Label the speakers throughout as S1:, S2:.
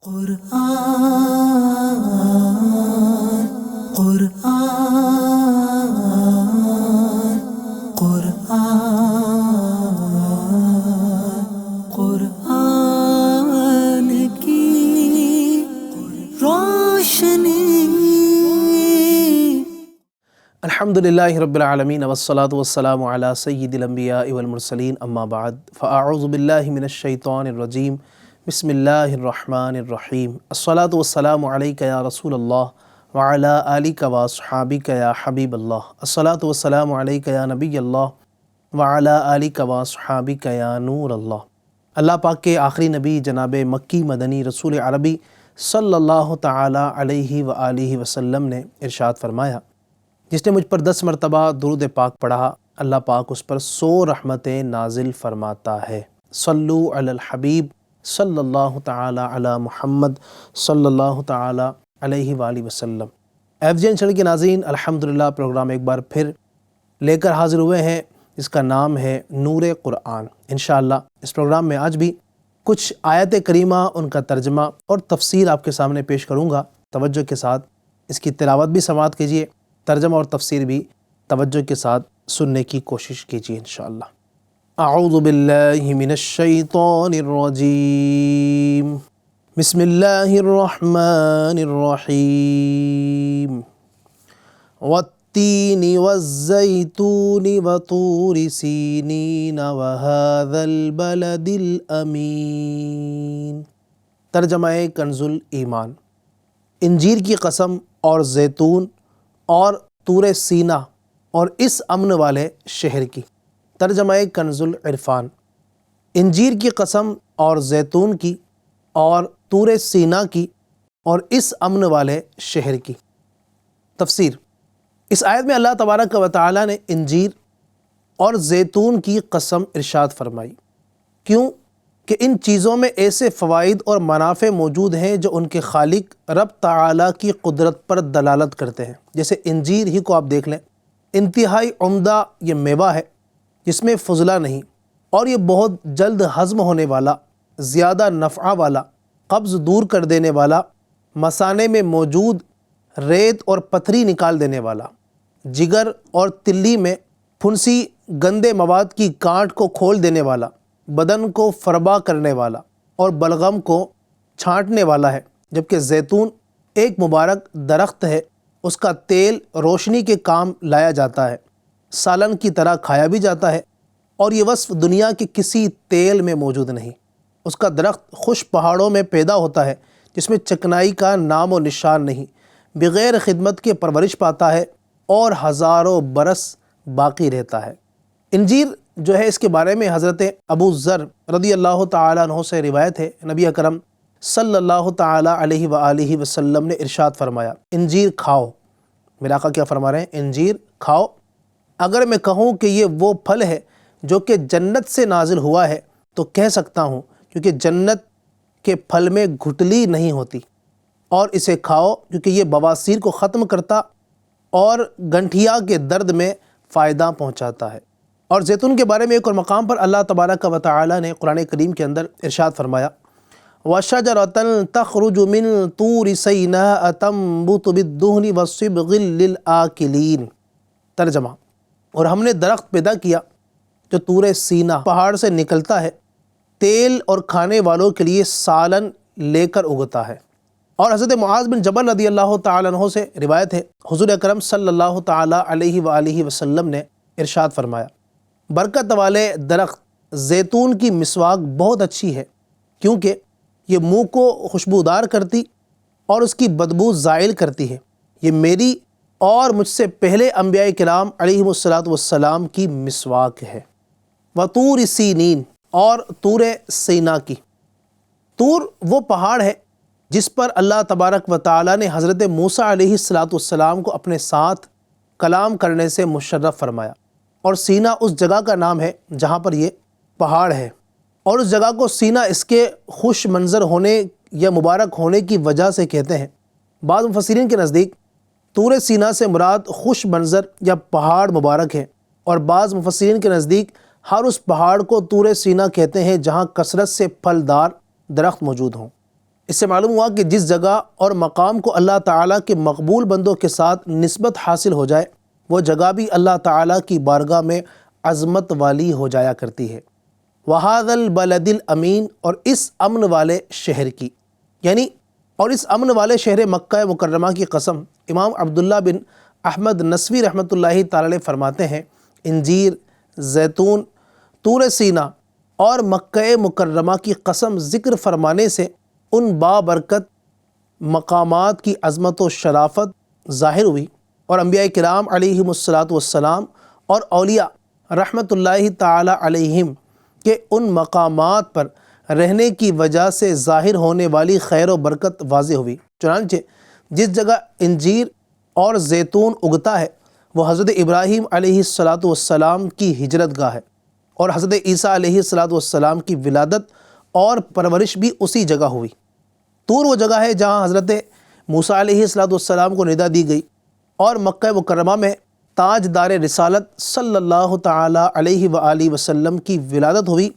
S1: قرآن قرآن قرآن قرآن کی روشنی۔
S2: الحمدللہ رب العالمین والصلاة والسلام علی سید الانبیاء والمرسلین، اما بعد فاعوذ باللہ من الشیطان الرجیم، بسم اللہ الرحمن الرحیم۔ الصلاة والسلام علیک یا رسول اللہ وعلی آلک واصحابک یا حبیب اللہ۔ الصلاة والسلام علیک یا نبی اللہ وعلی آلک واصحابک یا نور اللہ۔ اللہ پاک کے آخری نبی جناب مکی مدنی رسول عربی صلی اللہ تعالی علیہ وآلہ وسلم نے ارشاد فرمایا، جس نے مجھ پر 10 مرتبہ درود پاک پڑھا، اللہ پاک اس پر 100 رحمتیں نازل فرماتا ہے۔ صلو علی الحبیب صلی اللہ تعالی علی محمد صلی اللہ تعالی علیہ وآلہ وسلم۔ FGN چینل کے ناظرین، الحمدللہ پروگرام ایک بار پھر لے کر حاضر ہوئے ہیں، جس کا نام ہے نور قرآن۔ انشاءاللہ اس پروگرام میں آج بھی کچھ آیت کریمہ، ان کا ترجمہ اور تفسیر آپ کے سامنے پیش کروں گا۔ توجہ کے ساتھ اس کی تلاوت بھی سماعت کیجیے، ترجمہ اور تفسیر بھی توجہ کے ساتھ سننے کی کوشش کیجیے انشاءاللہ۔ اعوذ باللہ من الشیطان الرجیم، بسم اللہ الرحمن الرحیم۔ والتین والزیتون وطور سینین وہذا البلد الامین۔ ترجمہ کنز الایمان۔ انجیر کی قسم اور زیتون اور طور سینا اور اس امن والے شہر کی۔ ترجمہ کنز العرفان۔ انجیر کی قسم اور زیتون کی اور طور سینا کی اور اس امن والے شہر کی۔ تفسیر۔ اس آیت میں اللہ تبارک و تعالی نے انجیر اور زیتون کی قسم ارشاد فرمائی۔ کیوں؟ کہ ان چیزوں میں ایسے فوائد اور منافع موجود ہیں جو ان کے خالق رب تعالیٰ کی قدرت پر دلالت کرتے ہیں۔ جیسے انجیر ہی کو آپ دیکھ لیں، انتہائی عمدہ یہ میوہ ہے جس میں فضلہ نہیں، اور یہ بہت جلد ہضم ہونے والا، زیادہ نفع والا، قبض دور کر دینے والا، مثانے میں موجود ریت اور پتھری نکال دینے والا، جگر اور تلی میں پھنسی گندے مواد کی گانٹھ کو کھول دینے والا، بدن کو فربا کرنے والا اور بلغم کو چھانٹنے والا ہے۔ جبکہ زیتون ایک مبارک درخت ہے، اس کا تیل روشنی کے کام لایا جاتا ہے، سالن کی طرح کھایا بھی جاتا ہے، اور یہ وصف دنیا کے کسی تیل میں موجود نہیں۔ اس کا درخت خشک پہاڑوں میں پیدا ہوتا ہے، جس میں چکنائی کا نام و نشان نہیں، بغیر خدمت کے پرورش پاتا ہے اور ہزاروں برس باقی رہتا ہے۔ انجیر جو ہے، اس کے بارے میں حضرت ابو ذر رضی اللہ تعالیٰ عنہ سے روایت ہے، نبی اکرم صلی اللہ تعالیٰ علیہ وآلہ وسلم نے ارشاد فرمایا، انجیر کھاؤ۔ میرے آقا کیا فرما رہے ہیں؟ انجیر کھاؤ۔ اگر میں کہوں کہ یہ وہ پھل ہے جو کہ جنت سے نازل ہوا ہے تو کہہ سکتا ہوں، کیونکہ جنت کے پھل میں گھٹلی نہیں ہوتی، اور اسے کھاؤ کیونکہ یہ بواسیر کو ختم کرتا اور گنٹھیا کے درد میں فائدہ پہنچاتا ہے۔ اور زیتون کے بارے میں ایک اور مقام پر اللہ تبارک و تعالی نے قرآن کریم کے اندر ارشاد فرمایا، وَشَجَرَةً تَخْرُجُ مِن طُورِ سَيْنَاءَ تَنبُتُ بِالدُّهْنِ وَالصِّبْغِ لِلْآكِلِينَ۔ ترجمہ۔ اور ہم نے درخت پیدا کیا جو طور سینا پہاڑ سے نکلتا ہے، تیل اور کھانے والوں کے لیے سالن لے کر اگتا ہے۔ اور حضرت معاذ بن جبل رضی اللہ تعالیٰ عنہ سے روایت ہے، حضور اکرم صلی اللہ تعالیٰ علیہ وآلہ وسلم نے ارشاد فرمایا، برکت والے درخت زیتون کی مسواک بہت اچھی ہے، کیونکہ یہ منہ کو خوشبودار کرتی اور اس کی بدبو زائل کرتی ہے۔ یہ میری اور مجھ سے پہلے انبیاء کرام علیہم السلام کی مسواک ہے۔ وطور سینین، اور طور سینا کی۔ طور وہ پہاڑ ہے جس پر اللہ تبارک و تعالیٰ نے حضرت موسیٰ علیہ السلام کو اپنے ساتھ کلام کرنے سے مشرف فرمایا، اور سینا اس جگہ کا نام ہے جہاں پر یہ پہاڑ ہے، اور اس جگہ کو سینا اس کے خوش منظر ہونے یا مبارک ہونے کی وجہ سے کہتے ہیں۔ بعض مفسرین کے نزدیک طور سینا سے مراد خوش منظر یا پہاڑ مبارک ہے، اور بعض مفسرین کے نزدیک ہر اس پہاڑ کو طور سینا کہتے ہیں جہاں کثرت سے پھلدار درخت موجود ہوں۔ اس سے معلوم ہوا کہ جس جگہ اور مقام کو اللہ تعالیٰ کے مقبول بندوں کے ساتھ نسبت حاصل ہو جائے وہ جگہ بھی اللہ تعالیٰ کی بارگاہ میں عظمت والی ہو جایا کرتی ہے۔ وَهَذَا الْبَلَدِ الْأَمِينَ، اور اس امن والے شہر کی، یعنی اور اس امن والے شہر مکہ مکرمہ کی قسم۔ امام عبداللہ بن احمد نسوی رحمۃ اللہ تعالی علیہ فرماتے ہیں انجیر، زیتون، طور سینا اور مکہ مکرمہ کی قسم ذکر فرمانے سے ان بابرکت مقامات کی عظمت و شرافت ظاہر ہوئی، اور انبیاء کرام علیہم السلام اور اولیاء رحمۃ اللہ تعالی علیہم کہ ان مقامات پر رہنے کی وجہ سے ظاہر ہونے والی خیر و برکت واضح ہوئی۔ چنانچہ جس جگہ انجیر اور زیتون اگتا ہے وہ حضرت ابراہیم علیہ السلام کی ہجرت گاہ ہے، اور حضرت عیسیٰ علیہ السلام کی ولادت اور پرورش بھی اسی جگہ ہوئی۔ طور وہ جگہ ہے جہاں حضرت موسیٰ علیہ السلام کو ندا دی گئی، اور مکہ مکرمہ میں تاجدار رسالت صلی اللہ تعالی علیہ وآلہ وسلم کی ولادت ہوئی۔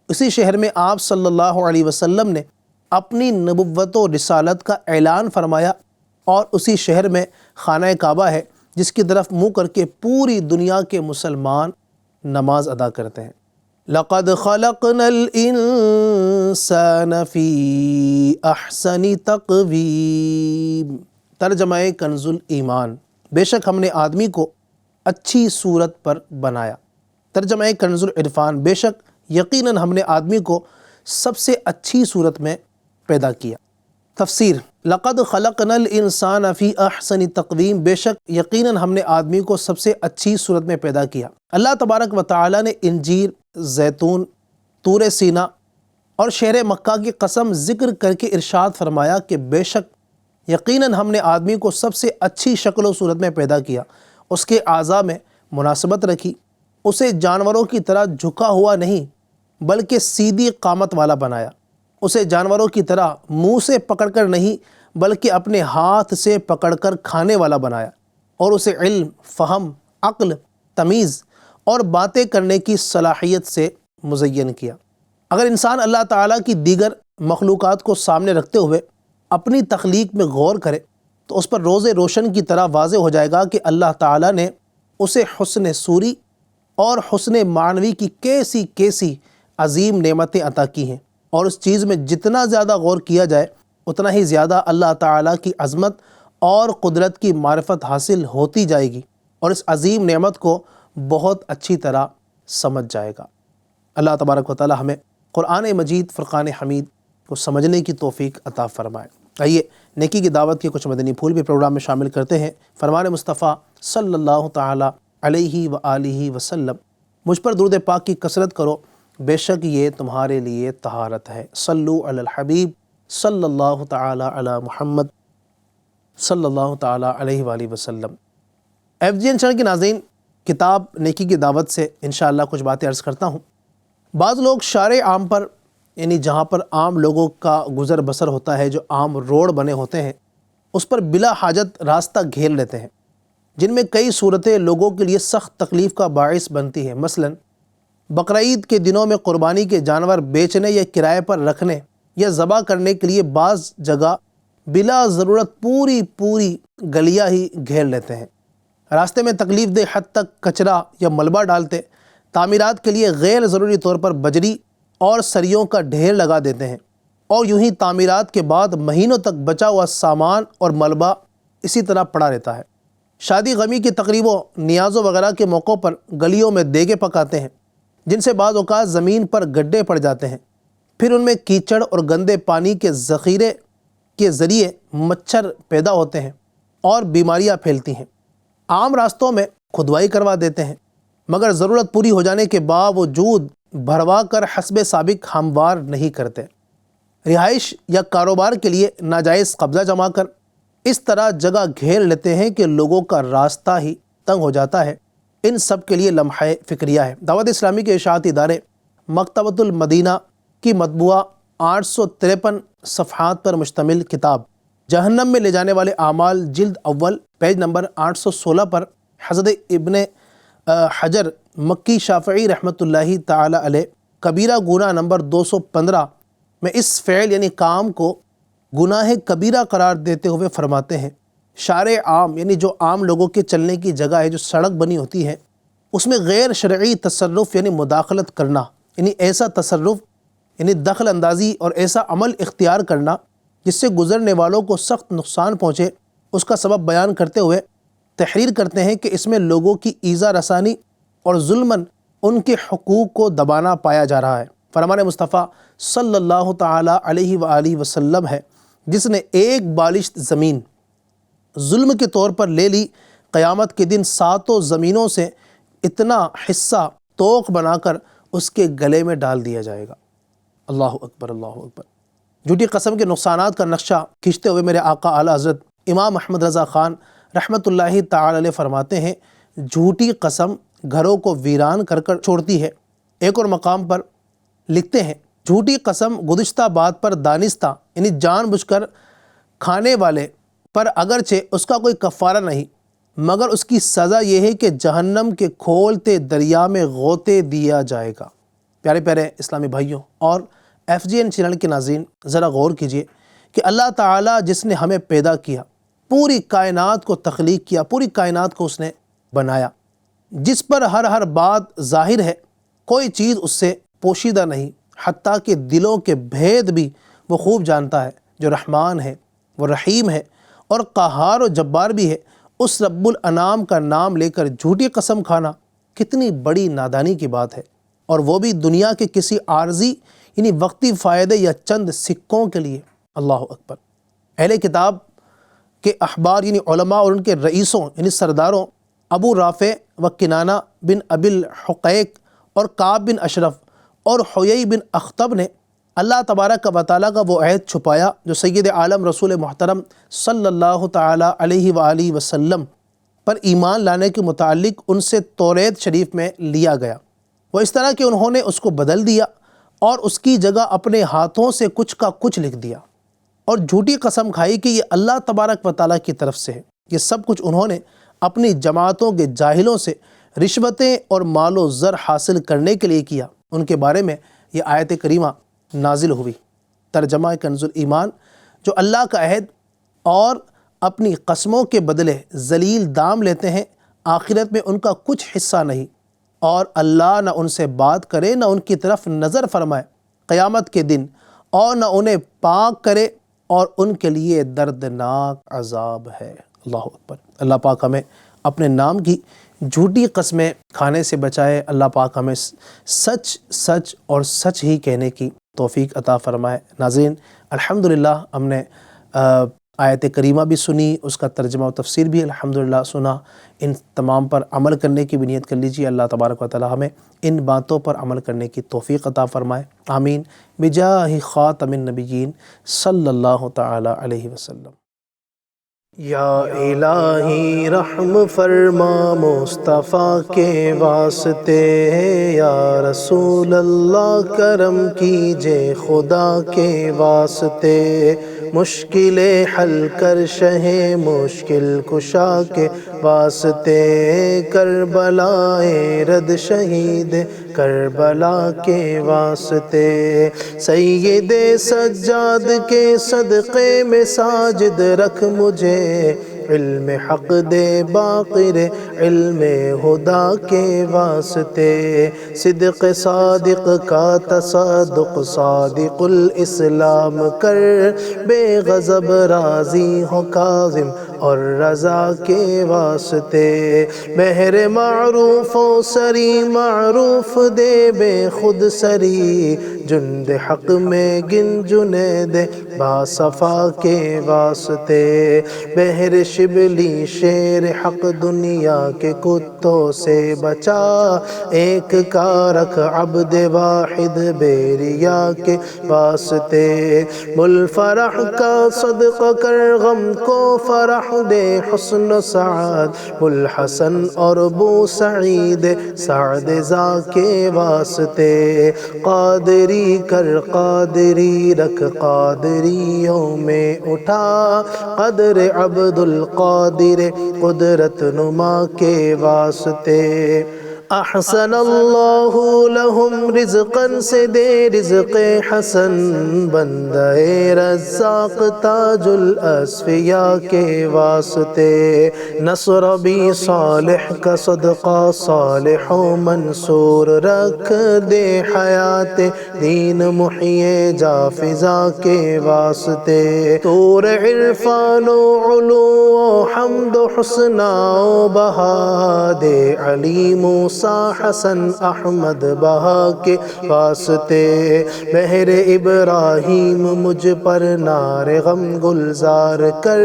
S2: اسی شہر میں آپ صلی اللہ علیہ وسلم نے اپنی نبوت و رسالت کا اعلان فرمایا، اور اسی شہر میں خانہ کعبہ ہے جس کی طرف منہ کر کے پوری دنیا کے مسلمان نماز ادا کرتے ہیں۔ لَقَدْ خَلَقْنَا الْإِنسَانَ فِي أَحْسَنِ تَقْوِيمٍ، ترجمہ کنز الایمان، بے شک ہم نے آدمی کو اچھی صورت پر بنایا۔ ترجمہ کنز العرفان، بے شک یقیناً ہم نے آدمی کو سب سے اچھی صورت میں پیدا کیا۔ تفسیر، لقد خلقنا الانسان فی احسن تقویم، بے شک یقیناً ہم نے آدمی کو سب سے اچھی صورت میں پیدا کیا۔ اللہ تبارک و تعالی نے انجیر، زیتون، طور سینا اور شہر مکہ کی قسم ذکر کر کے ارشاد فرمایا کہ بے شک یقیناً ہم نے آدمی کو سب سے اچھی شکل و صورت میں پیدا کیا، اس کے اعضاء میں مناسبت رکھی، اسے جانوروں کی طرح جھکا ہوا نہیں بلکہ سیدھی قامت والا بنایا، اسے جانوروں کی طرح منہ سے پکڑ کر نہیں بلکہ اپنے ہاتھ سے پکڑ کر کھانے والا بنایا، اور اسے علم، فہم، عقل، تمیز اور باتیں کرنے کی صلاحیت سے مزین کیا۔ اگر انسان اللہ تعالیٰ کی دیگر مخلوقات کو سامنے رکھتے ہوئے اپنی تخلیق میں غور کرے تو اس پر روز روشن کی طرح واضح ہو جائے گا کہ اللہ تعالیٰ نے اسے حسن صوری اور حسن معنوی کی کیسی کیسی عظیم نعمتیں عطا کی ہیں، اور اس چیز میں جتنا زیادہ غور کیا جائے اتنا ہی زیادہ اللہ تعالیٰ کی عظمت اور قدرت کی معرفت حاصل ہوتی جائے گی، اور اس عظیم نعمت کو بہت اچھی طرح سمجھ جائے گا۔ اللہ تبارک و تعالی ہمیں قرآن مجید فرقان حمید کو سمجھنے کی توفیق عطا فرمائے۔ آئیے نیکی کی دعوت کے کچھ مدنی پھول بھی پروگرام میں شامل کرتے ہیں۔ فرمان مصطفیٰ صلی اللہ تعالی علیہ وآلہ وسلم، مجھ پر درود پاک کی کثرت کرو، بے شک یہ تمہارے لیے طہارت ہے۔ صلو علی الحبیب صلی اللہ تعالی علی محمد صلی اللہ تعالی علیہ وآلہ وسلم۔ FGN چینل کے ناظرین، کتاب نیکی کی دعوت سے انشاءاللہ کچھ باتیں عرض کرتا ہوں۔ بعض لوگ شارع عام پر، یعنی جہاں پر عام لوگوں کا گزر بسر ہوتا ہے، جو عام روڈ بنے ہوتے ہیں، اس پر بلا حاجت راستہ گھیر لیتے ہیں، جن میں کئی صورتیں لوگوں کے لیے سخت تکلیف کا باعث بنتی ہیں۔ مثلا بقرعید کے دنوں میں قربانی کے جانور بیچنے یا کرائے پر رکھنے یا ذبح کرنے کے لیے بعض جگہ بلا ضرورت پوری گلیاں ہی گھیر لیتے ہیں، راستے میں تکلیف دہ حد تک کچرا یا ملبہ ڈالتے، تعمیرات کے لیے غیر ضروری طور پر بجری اور سریوں کا ڈھیر لگا دیتے ہیں، اور یوں ہی تعمیرات کے بعد مہینوں تک بچا ہوا سامان اور ملبہ اسی طرح پڑا رہتا ہے۔ شادی غمی کی تقریبوں، نیازوں وغیرہ کے موقعوں پر گلیوں میں دیگیں پکاتے ہیں، جن سے بعض اوقات زمین پر گڈھے پڑ جاتے ہیں، پھر ان میں کیچڑ اور گندے پانی کے ذخیرے کے ذریعے مچھر پیدا ہوتے ہیں اور بیماریاں پھیلتی ہیں۔ عام راستوں میں کھدوائی کروا دیتے ہیں، مگر ضرورت پوری ہو جانے کے باوجود بھروا کر حسب سابق ہموار نہیں کرتے۔ رہائش یا کاروبار کے لیے ناجائز قبضہ جما کر اس طرح جگہ گھیر لیتے ہیں کہ لوگوں کا راستہ ہی تنگ ہو جاتا ہے۔ ان سب کے لیے لمحہ فکریہ ہے۔ دعوت اسلامی کے اشاعتی ادارے مکتبۃ المدینہ کی مطبوعہ 853 صفحات پر مشتمل کتاب جہنم میں لے جانے والے اعمال، جلد اول، پیج نمبر 816 پر حضرت ابن حجر مکی شافعی رحمۃ اللہ تعالی علیہ کبیرہ گناہ نمبر 215 میں اس فعل یعنی کام کو گناہ کبیرہ قرار دیتے ہوئے فرماتے ہیں شارع عام یعنی جو عام لوگوں کے چلنے کی جگہ ہے، جو سڑک بنی ہوتی ہے، اس میں غیر شرعی تصرف یعنی مداخلت کرنا، یعنی ایسا تصرف یعنی دخل اندازی اور ایسا عمل اختیار کرنا جس سے گزرنے والوں کو سخت نقصان پہنچے، اس کا سبب بیان کرتے ہوئے تحریر کرتے ہیں کہ اس میں لوگوں کی ایذا رسانی اور ظلماً ان کے حقوق کو دبانا پایا جا رہا ہے۔ فرمان مصطفیٰ صلی اللہ تعالیٰ علیہ وآلہ وسلم ہے جس نے ایک بالشت زمین ظلم کے طور پر لے لی، قیامت کے دن ساتوں زمینوں سے اتنا حصہ توق بنا کر اس کے گلے میں ڈال دیا جائے گا۔ اللہ اکبر، اللہ اکبر۔ جھوٹی قسم کے نقصانات کا نقشہ کھینچتے ہوئے میرے آقا اعلیٰ حضرت امام احمد رضا خان رحمۃ اللہ تعالی علیہ فرماتے ہیں جھوٹی قسم گھروں کو ویران کر کر چھوڑتی ہے۔ ایک اور مقام پر لکھتے ہیں جھوٹی قسم گزشتہ بات پر دانستہ یعنی جان بوجھ کر کھانے والے پر اگرچہ اس کا کوئی کفارہ نہیں، مگر اس کی سزا یہ ہے کہ جہنم کے کھولتے دریا میں غوطے دیا جائے گا۔ پیارے پیارے اسلامی بھائیوں اور FGN چینل کے ناظرین، ذرا غور کیجئے کہ اللہ تعالیٰ جس نے ہمیں پیدا کیا، پوری کائنات کو تخلیق کیا، پوری کائنات کو اس نے بنایا، جس پر ہر بات ظاہر ہے، کوئی چیز اس سے پوشیدہ نہیں، حتیٰ کہ دلوں کے بھید بھی وہ خوب جانتا ہے، جو رحمان ہے، وہ رحیم ہے اور قہار و جبار بھی ہے۔ اس رب الانام کا نام لے کر جھوٹی قسم کھانا کتنی بڑی نادانی کی بات ہے، اور وہ بھی دنیا کے کسی عارضی یعنی وقتی فائدے یا چند سکوں کے لیے۔ اللہ اکبر۔ اہل کتاب کے احبار یعنی علماء اور ان کے رئیسوں یعنی سرداروں ابو رافع و کنانہ بن ابی الحقیق اور کعب بن اشرف اور حیی بن اخطب نے اللہ تبارک و تعالیٰ کا وہ عہد چھپایا جو سید عالم رسول محترم صلی اللہ تعالیٰ علیہ وآلہ وسلم پر ایمان لانے کے متعلق ان سے توریت شریف میں لیا گیا۔ وہ اس طرح کہ انہوں نے اس کو بدل دیا اور اس کی جگہ اپنے ہاتھوں سے کچھ کا کچھ لکھ دیا، اور جھوٹی قسم کھائی کہ یہ اللہ تبارک و تعالیٰ کی طرف سے ہے۔ یہ سب کچھ انہوں نے اپنی جماعتوں کے جاہلوں سے رشوتیں اور مال و زر حاصل کرنے کے لیے کیا۔ ان کے بارے میں یہ آیت کریمہ نازل ہوئی۔ ترجمہ کنز ایمان، جو اللہ کا عہد اور اپنی قسموں کے بدلے ذلیل دام لیتے ہیں، آخرت میں ان کا کچھ حصہ نہیں، اور اللہ نہ ان سے بات کرے، نہ ان کی طرف نظر فرمائے قیامت کے دن، اور نہ انہیں پاک کرے، اور ان کے لیے دردناک عذاب ہے۔ اللہ اکبر۔ اللہ پاک ہمیں اپنے نام کی جھوٹی قسمیں کھانے سے بچائے۔ اللہ پاک ہمیں سچ سچ اور سچ ہی کہنے کی توفیق عطا فرمائے۔ ناظرین، الحمدللہ ہم نے آیت کریمہ بھی سنی، اس کا ترجمہ و تفسیر بھی الحمدللہ سنا۔ ان تمام پر عمل کرنے کی بھی نیت کر لیجیے۔ اللہ تبارک و تعالی ہمیں ان باتوں پر عمل کرنے کی توفیق عطا فرمائے، آمین، بجاہ خاتم النبیین صلی اللہ تعالی علیہ وسلم۔ یا الہی رحم فرما مصطفیٰ کے واسطے، یا رسول اللہ کرم کیجے خدا کے واسطے، مشکل حل کر شہ مشکل کشا کے واسطے، کربلائے رد شہید کربلا کے واسطے، سید سجاد کے صدقے میں ساجد رکھ مجھے، علم حق دے باقر علم خدا کے واسطے، صدق صادق کا تصدق صادق الاسلام کر، بے غضب راضی ہو کاظم اور رضا کے واسطے، مہر معروف و سری معروف دے بے خود سری، جند حق میں گن جنید باصفا کے واسطے، بہر شبلی شیر حق دنیا کے کتوں سے بچا، ایک کا رکھ عبد واحد بیریا کے واسطے، بلفرح کا صدقہ کر غم کو فرح دے، حسن و سعاد بلحسن اور بو سعید سعد زا کے واسطے، قادری کر قادری رکھ قادریوں میں اٹھا، قدر عبد القادر قدرت نما کے واسطے، احسن اللہ لہم رزقا سے دے رزق حسن، بندہ رزاق تاج الاسفیاء کے واسطے، نصر بھی صالح کا صدقہ صالح و منصور، رکھ دے حیات دین محیے جا فضا کے واسطے، طور عرفان و علو و حمد و حسنہ و بہا دے، علی موسیٰ حسن احمد بہا کے واسطے، بحر ابراہیم مجھ پر نار غم گلزار کر،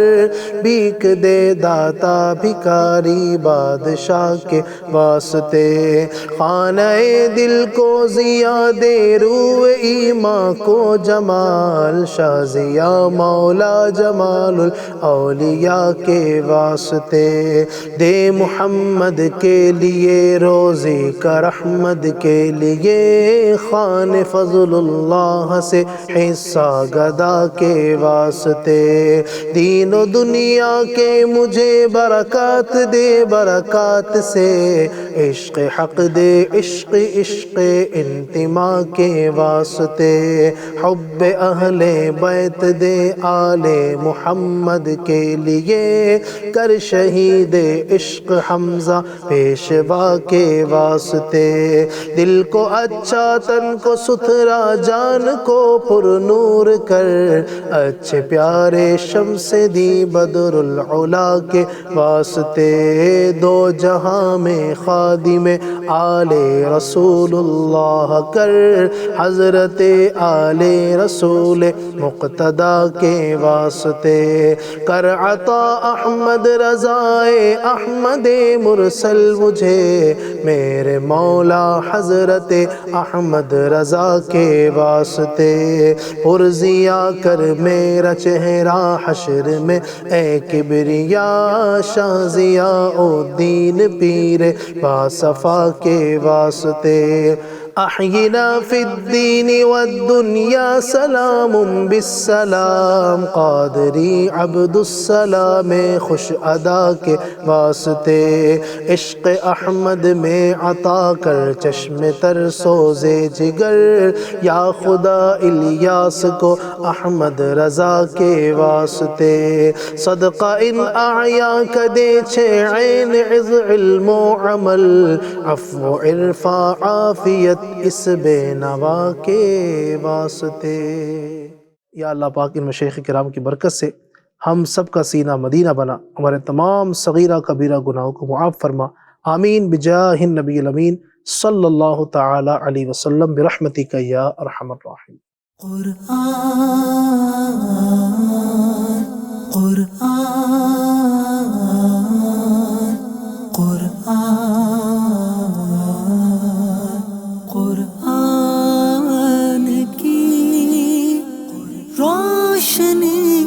S2: بھیک دے داتا بھکاری بادشاہ کے واسطے، خانہ دل کو ضیا دے روح ایمان کو جمال، شاہ ضیا مولا جمال الاولیاء کے واسطے، دے محمد کے لیے روزی کا رحمت کے لیے، خان فضل اللہ سے حصہ گدا کے واسطے، دین و دنیا کے مجھے برکات دے، برکات سے عشق حق دے، عشق عشق انتماء کے واسطے، حب اہل بیت دے آل محمد کے لیے، کر شہید عشق حمزہ پیشوا کے واسطے، دل کو اچھا تن کو ستھرا جان کو پر نور کر، اچھے پیارے شمس دی بدر العلا کے واسطے، دو جہاں میں خادم آل رسول اللہ کر، حضرت آل رسول مقتدی کے واسطے، کر عطا احمد رضائے احمد مرسل مجھے، میرے مولا حضرت احمد رضا کے واسطے، پرزیا کر میرا چہرہ حشر میں اے کبریاء، شاہ ضیاء الدین پیر باصفا کے واسطے، احینا فی الدین والدنیا سلام بالسلام، قادری عبد السلام خوش ادا کے واسطے، عشق احمد میں عطا کر چشم تر سوزے جگر، یا خدا الیاس کو احمد رضا کے واسطے، صدقہ ان اعیا کا دے چھے عین عز علم و عمل، عفو عرفا عافیت اس بے نوا کے واسطے۔ یا اللہ پاک ان مشایخ کرام کی برکت سے ہم سب کا سینہ مدینہ بنا، ہمارے تمام صغیرہ کبیرہ گناہوں کو معاف فرما، آمین بجاہ النبی الامین صلی اللہ تعالی علیہ وسلم برحمتک یا ارحم الراحمین۔
S1: قرآن کی روشنی